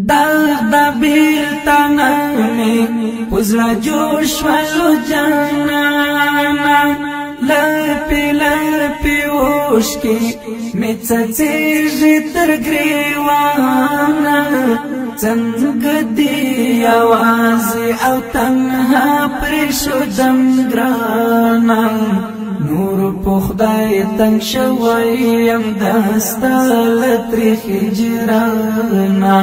دا بیلتانا می پزلا جوش والو جانانا لپی وشکی می چچیجی تر گریوانا چنگ دی آوازی او تنها پریشودم گرانا نور په خدای تنگ شویم دستا لتری هجرانا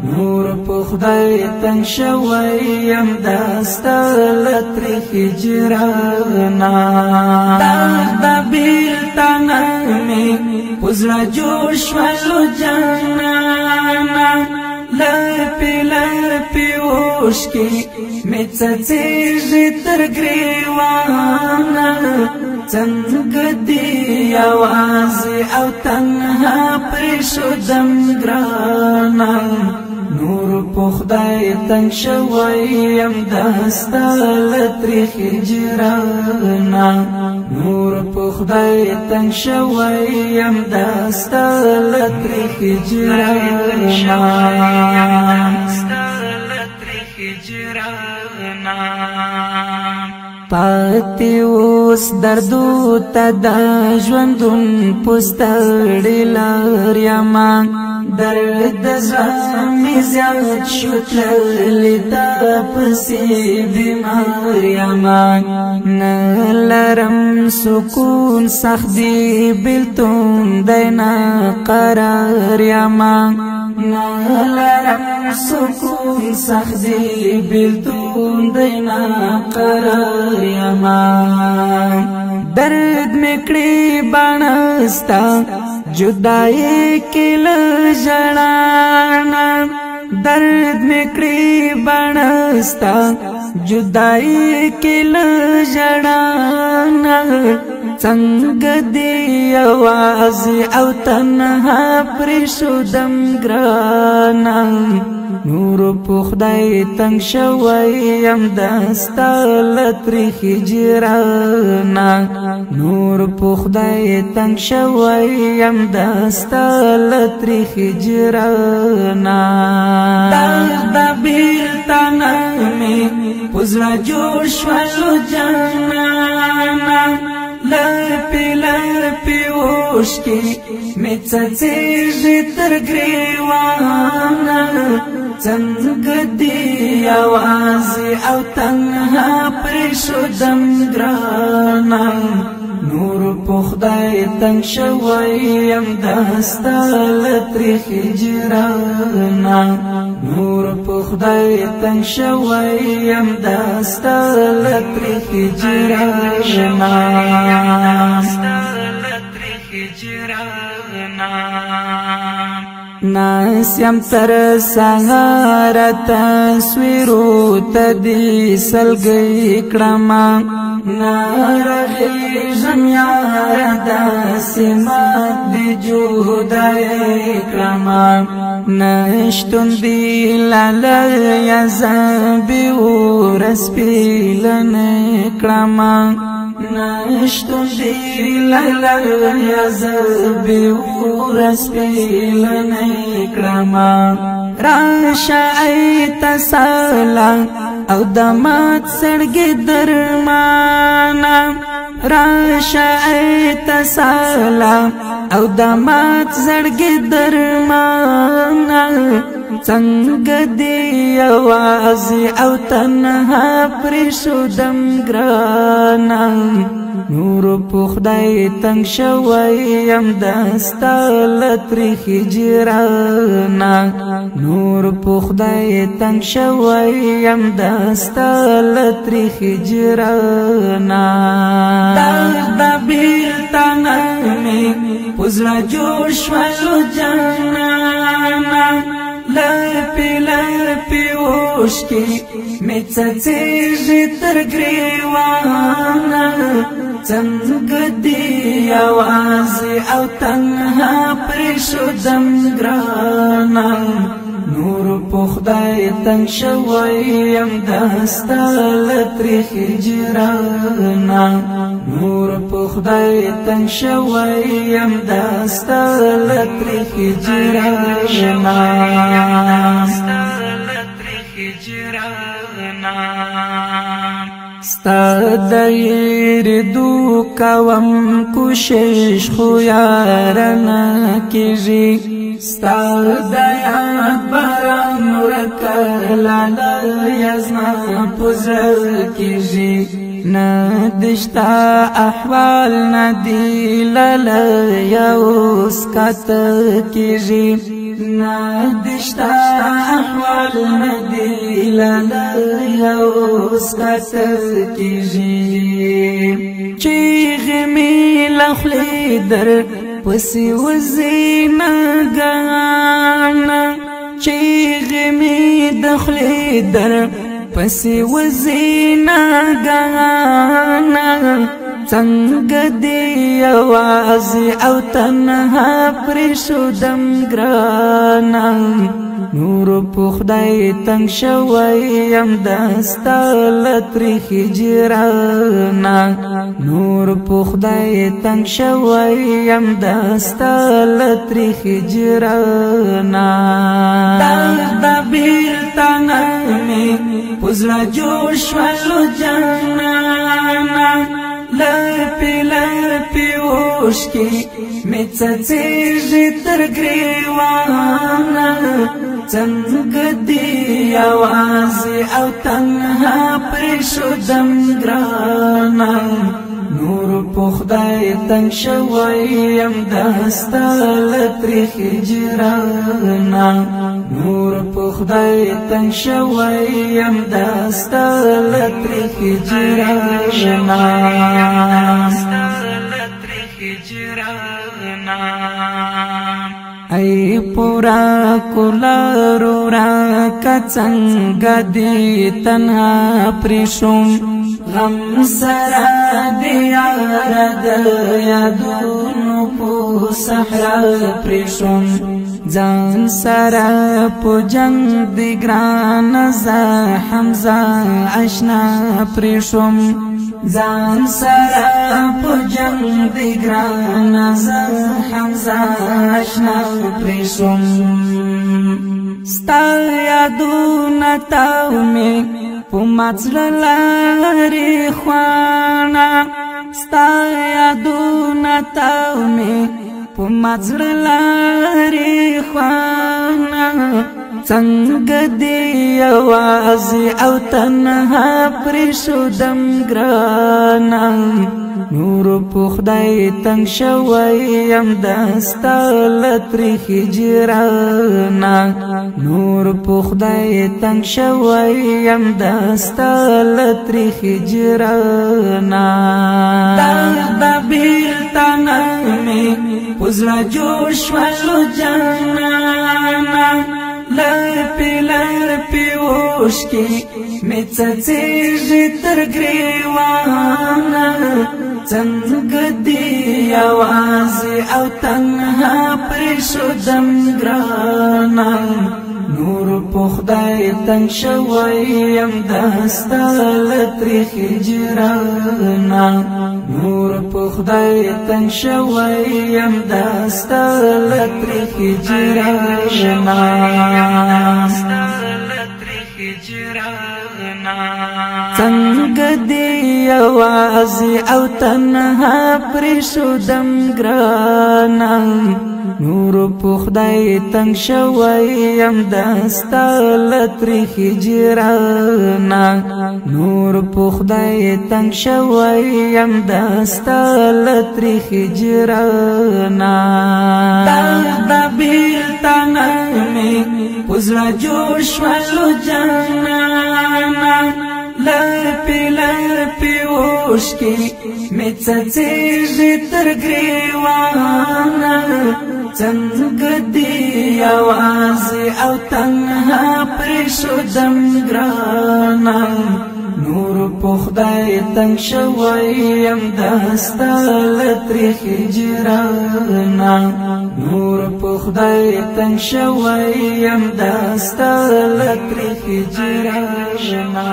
نور په خدای تنگ شویم دستا لتری هجرانا دا بیلتانا می پزلا جوش والو جانانا لپی وشکی می چچیجی تر گریوانا چنگ دی آوازی او تنها پریشودم گرانا نور په خدای تنگ شویم دستا لتری هجرانا نور په خدای تنگ شویم دستا لتری هجرانا پاتی اوس دردو تا دا ژوندون پستړی لاريما درد زامي زیات شو تللی تا پسی بیماریما نلرم سکون سختی بلتون دینا قرار یما نلرم سکون سختی بلتون دینا قرار یما درد میکڑی بانستا جدائی کل جڑانا درد میکڑی بانستا جدائی کل جڑانا څنګ دی آوازی او تنها پریشودم گرانا نور په خدای تنگ شویم دستا لتری هجرانا نور په خدای تنگ شویم دستا لتری هجرانا دا بیلتانا می پزلا جوش والو جانانا لپی وشکی می چچیجی تر گریوانا چنگ دی آوازی او تنها پریشودم گرانا نور په خدای تنگ شویم دستا لتری هجرانا نور په خدای تنگ شویم دستا لتری هجرانا ناسیم تر سهار تصویرو تدی سلگی کڑما نارغیجم یار داسی مات دی جودائی کڑما نشتن دی لالی زبی و رسپیلن کڑما نشتن دی لالی زبی و رسپیلن کڑما راشا ایتا سالا او دمات سڑگی درمانا راشا ایتا سالا او دمات سڑگی درمانا څنګ دی آوازی او تنها پریشودم گرانا نور په خدای تنگ شویم دستا لتری هجرانا نور په خدای تنگ شویم دستا لتری هجرانا دا بیلتانا می پزلا جوش والو جانانا لپی وشکی می چچیجی تر گریوانا چنگ دی آوازی او تنها پریشودم گرانا نور په خدای تنگ شویم دستا لتری هجرانا نور په خدای تنگ شویم دستا لتری هجرانا ستا دایردو کوم کوشش خو یارنا کیږي ستا دایات باران ورکلا یزنا پوزل کیږي ندشتا احوال ندی للیا اوس کت کیږي ندشتا احوال ندی للیا اوس کت کیږي چیغ می لخلی در پسی وزینا گانا چیغ می دخلی در پسی وزینا گانا څنګه دی آوازي او تنها پرشودم ګرانا نور په خدای تنگ شویم دستا لتری هجرانا نور په خدای تنگ شویم دستا لتری هجرانا دا بیرتانا می پزلا جوش ولو جانانا لپی اوشکی می چچیږي تر ګریوانا څنګه دی آوازي او تنها پرشودم ګرانا نور په خدای تنگ شویم دستا لتری هجرانا نور په خدای تنگ شویم دستا لتری هجرانا ای پورا کولارو را کڅنګ دی تنها پرشم غم سرا دیار د یادونو په صحرا پرشم ځان سرا په جنگ دی ګران ز حمزه آشنا پرشم ځان سرا په جنگ دی ګران ز حمزه آشنا پرشم ستا یادونه تاو می پماتلاری خوانا ستا یادونه تاو می پماتلاری خوانا څنګه دی آوازي او تنها پرشودم ګرانا نور په خدای تنگ شویم دستا لتری هجرانا نور په خدای تنگ شویم دستا لتری هجرانا دا بیرتانا می پزلا جوش ولو جانانا لپی اوشکی می چچیږي تر ګریوانا څنګه دی آوازي او تنها پرشودم ګرانا نور په خدای تنگ شویم دستا لتری هجرانا نور په خدای تنگ شویم دستا لتری هجرانا څنګه دی آوازي او تنها پرشودم ګرانا نور په خدای تنگ شویم دستا لتری هجرانا نور په خدای تنگ شویم دستا لتری هجرانا دا بیرتانا می پزلا جوش ولو جانانا لپی اوشکی می چچیږي تر ګریوانا څنګه دی آوازي او تنها پرشودم ګرانا نور په خدای تنگ شویم دستا لتری هجرانا نور په خدای تنگ شویم دستا لتری هجرانا